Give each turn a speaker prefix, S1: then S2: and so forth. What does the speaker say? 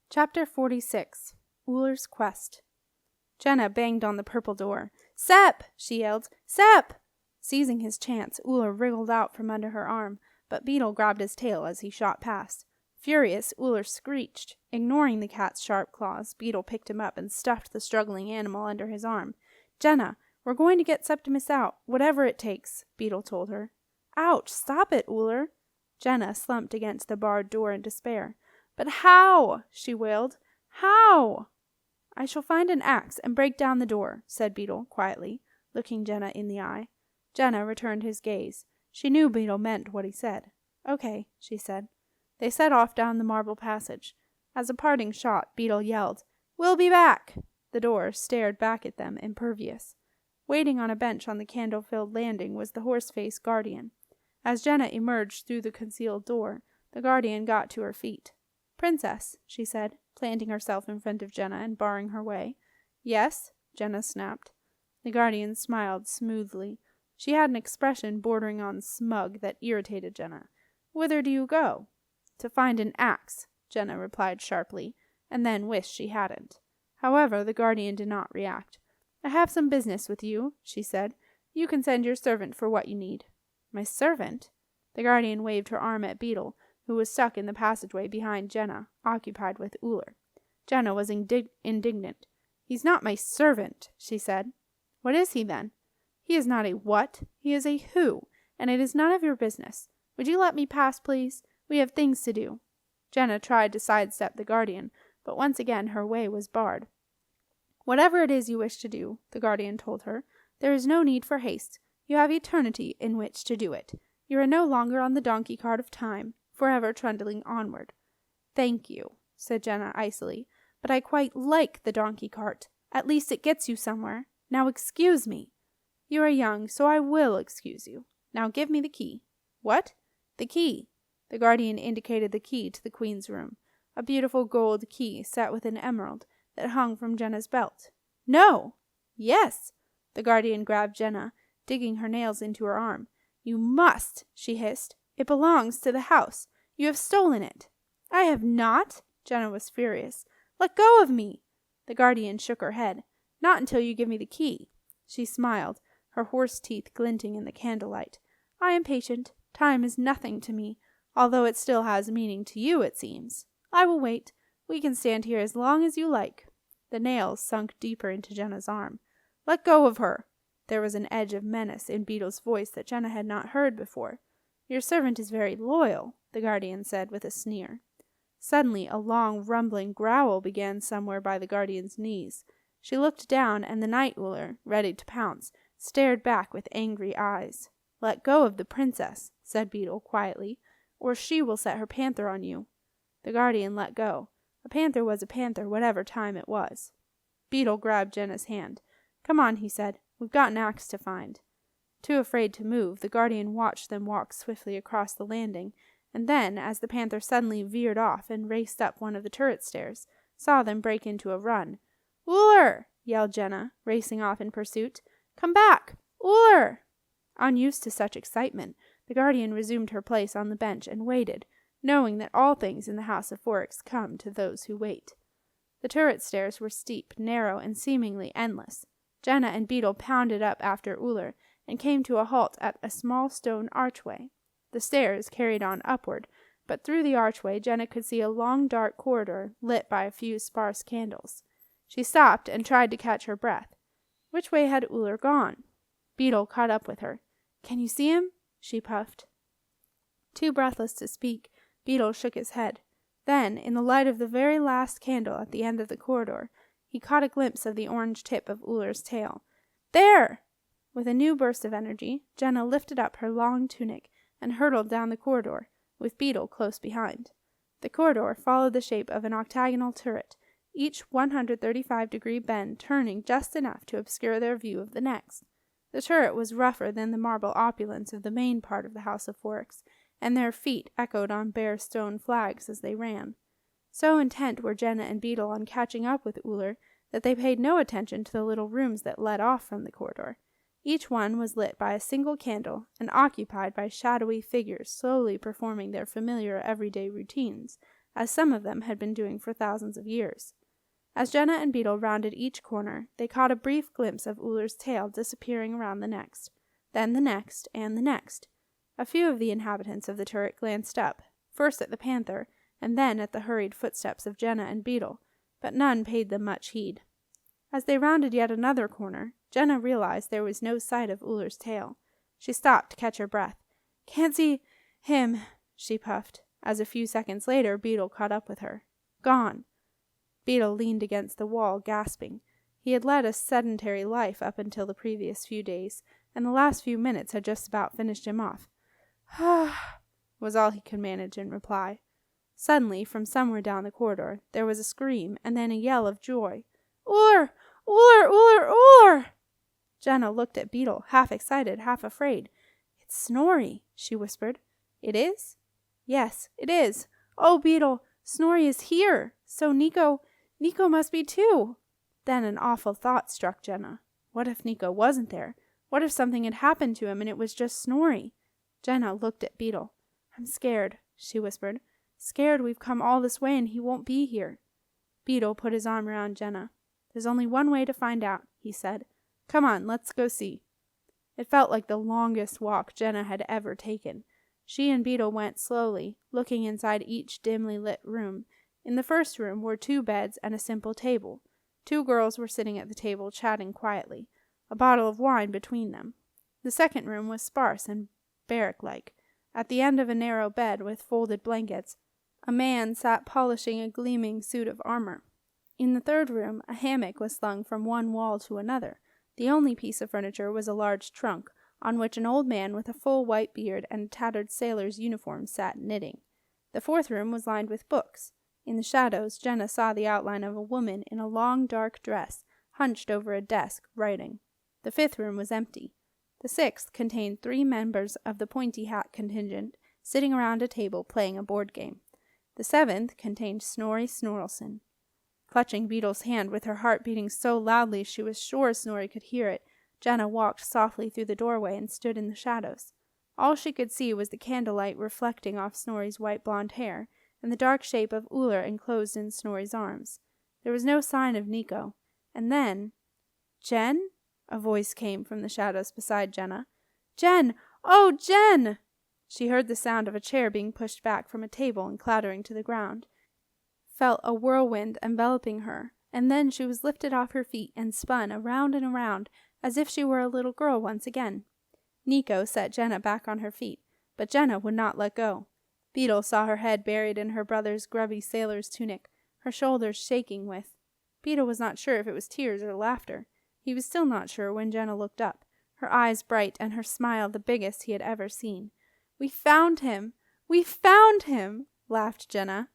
S1: Chapter 46. Uller's Quest. Jenna banged on the purple door. "Sep!" she yelled. "Sep!" Seizing his chance, Uller wriggled out from under her arm, but Beetle grabbed his tail as he shot past. Furious, Uller screeched. Ignoring the cat's sharp claws, Beetle picked him up and stuffed the struggling animal under his arm. "Jenna, we're going to get Septimus out, whatever it takes," Beetle told her. "Ouch! Stop it, Uller!" Jenna slumped against the barred door in despair. "But how?" she wailed. "How?" "I shall find an axe and break down the door," said Beetle quietly, looking Jenna in the eye. Jenna returned his gaze. She knew Beetle meant what he said. "Okay," she said. They set off down the marble passage. As a parting shot, Beetle yelled, "We'll be back!" The door stared back at them, impervious. Waiting on a bench on the candle-filled landing was the horse-faced guardian. As Jenna emerged through the concealed door, the guardian got to her feet. "Princess," she said, planting herself in front of Jenna and barring her way. "Yes?" Jenna snapped. The guardian smiled smoothly. She had an expression bordering on smug that irritated Jenna. "Whither do you go?" "To find an axe," Jenna replied sharply, and then wished she hadn't. However, the guardian did not react. "I have some business with you," she said. "You can send your servant for what you need." "My servant?" The guardian waved her arm at Beetle, who was stuck in the passageway behind Jenna, occupied with Uller. Jenna was indignant. "He's not my servant," she said. "What is he, then?" "He is not a what, he is a who, and it is none of your business. Would you let me pass, please? We have things to do." Jenna tried to sidestep the guardian, but once again her way was barred. "Whatever it is you wish to do," the guardian told her, "there is no need for haste. You have eternity in which to do it. You are no longer on the donkey cart of time, forever trundling onward." "Thank you," said Jenna icily, "but I quite like the donkey cart. At least it gets you somewhere. Now excuse me." "You are young, so I will excuse you. Now give me the key." "What?" "The key." The guardian indicated the key to the queen's room, a beautiful gold key set with an emerald that hung from Jenna's belt. "No!" "Yes!" The guardian grabbed Jenna, digging her nails into her arm. "You must!" she hissed. "It belongs to the house. You have stolen it." "I have not!" Jenna was furious. "Let go of me!" The guardian shook her head. "Not until you give me the key." She smiled, her horse teeth glinting in the candlelight. "I am patient. Time is nothing to me, although it still has meaning to you, it seems. I will wait. We can stand here as long as you like." The nails sunk deeper into Jenna's arm. "Let go of her!" There was an edge of menace in Beetle's voice that Jenna had not heard before. "Your servant is very loyal," the guardian said with a sneer. Suddenly a long, rumbling growl began somewhere by the guardian's knees. She looked down, and the night Uller, ready to pounce, stared back with angry eyes. "Let go of the princess," said Beetle quietly, "or she will set her panther on you." The guardian let go. A panther was a panther, whatever time it was. Beetle grabbed Jenna's hand. "Come on," he said. "We've got an axe to find." Too afraid to move, the guardian watched them walk swiftly across the landing, and then, as the panther suddenly veered off and raced up one of the turret stairs, saw them break into a run. "Uller!" yelled Jenna, racing off in pursuit. "Come back! Uller!" Unused to such excitement, the guardian resumed her place on the bench and waited, knowing that all things in the House of Forks come to those who wait. The turret stairs were steep, narrow, and seemingly endless. Jenna and Beetle pounded up after Uller and came to a halt at a small stone archway. The stairs carried on upward, but through the archway Jenna could see a long dark corridor lit by a few sparse candles. She stopped and tried to catch her breath. Which way had Uller gone? Beetle caught up with her. "Can you see him?" she puffed. Too breathless to speak, Beetle shook his head. Then, in the light of the very last candle at the end of the corridor, he caught a glimpse of the orange tip of Uller's tail. "There!" With a new burst of energy, Jenna lifted up her long tunic and hurtled down the corridor, with Beetle close behind. The corridor followed the shape of an octagonal turret, each 135-degree bend turning just enough to obscure their view of the next. The turret was rougher than the marble opulence of the main part of the House of Forks, and their feet echoed on bare stone flags as they ran. So intent were Jenna and Beetle on catching up with Uller that they paid no attention to the little rooms that led off from the corridor. Each one was lit by a single candle and occupied by shadowy figures slowly performing their familiar everyday routines, as some of them had been doing for thousands of years. As Jenna and Beetle rounded each corner, they caught a brief glimpse of Uller's tail disappearing around the next, then the next, and the next. A few of the inhabitants of the turret glanced up, first at the panther, and then at the hurried footsteps of Jenna and Beetle, but none paid them much heed. As they rounded yet another corner, Jenna realized there was no sight of Uller's tail. She stopped to catch her breath. "Can't see him," she puffed, as a few seconds later Beetle caught up with her. "Gone." Beetle leaned against the wall, gasping. He had led a sedentary life up until the previous few days, and the last few minutes had just about finished him off. "Ah," was all he could manage in reply. Suddenly, from somewhere down the corridor, there was a scream, and then a yell of joy. "Uller! Uller! Uller! Uller!" Jenna looked at Beetle, half excited, half afraid. "It's Snorri," she whispered. "It is?" "Yes, it is. Oh, Beetle, Snorri is here. So Nico must be too." Then an awful thought struck Jenna. What if Nico wasn't there? What if something had happened to him and it was just Snorri? Jenna looked at Beetle. "I'm scared," she whispered. "Scared we've come all this way and he won't be here." Beetle put his arm around Jenna. "There's only one way to find out," he said. "Come on, let's go see." It felt like the longest walk Jenna had ever taken. She and Beetle went slowly, looking inside each dimly lit room. In the first room were 2 beds and a simple table. 2 girls were sitting at the table chatting quietly, a bottle of wine between them. The second room was sparse and barrack-like. At the end of a narrow bed with folded blankets, a man sat polishing a gleaming suit of armor. In the third room, a hammock was slung from one wall to another. The only piece of furniture was a large trunk, on which an old man with a full white beard and a tattered sailor's uniform sat knitting. The fourth room was lined with books. In the shadows, Jenna saw the outline of a woman in a long dark dress, hunched over a desk, writing. The fifth room was empty. The sixth contained 3 members of the pointy hat contingent, sitting around a table playing a board game. The seventh contained Snorri Snorrelson. Clutching Beetle's hand with her heart beating so loudly she was sure Snorri could hear it, Jenna walked softly through the doorway and stood in the shadows. All she could see was the candlelight reflecting off Snorri's white blonde hair, and the dark shape of Uller enclosed in Snorri's arms. There was no sign of Nico. And then, "Jen?" a voice came from the shadows beside Jenna. "Jen! Oh, Jen!" She heard the sound of a chair being pushed back from a table and clattering to the ground, felt a whirlwind enveloping her, and then she was lifted off her feet and spun around and around as if she were a little girl once again. Nico set Jenna back on her feet, but Jenna would not let go. Beetle saw her head buried in her brother's grubby sailor's tunic, her shoulders shaking with. Beetle was not sure if it was tears or laughter. He was still not sure when Jenna looked up, her eyes bright and her smile the biggest he had ever seen. "We found him! We found him!" laughed Jenna.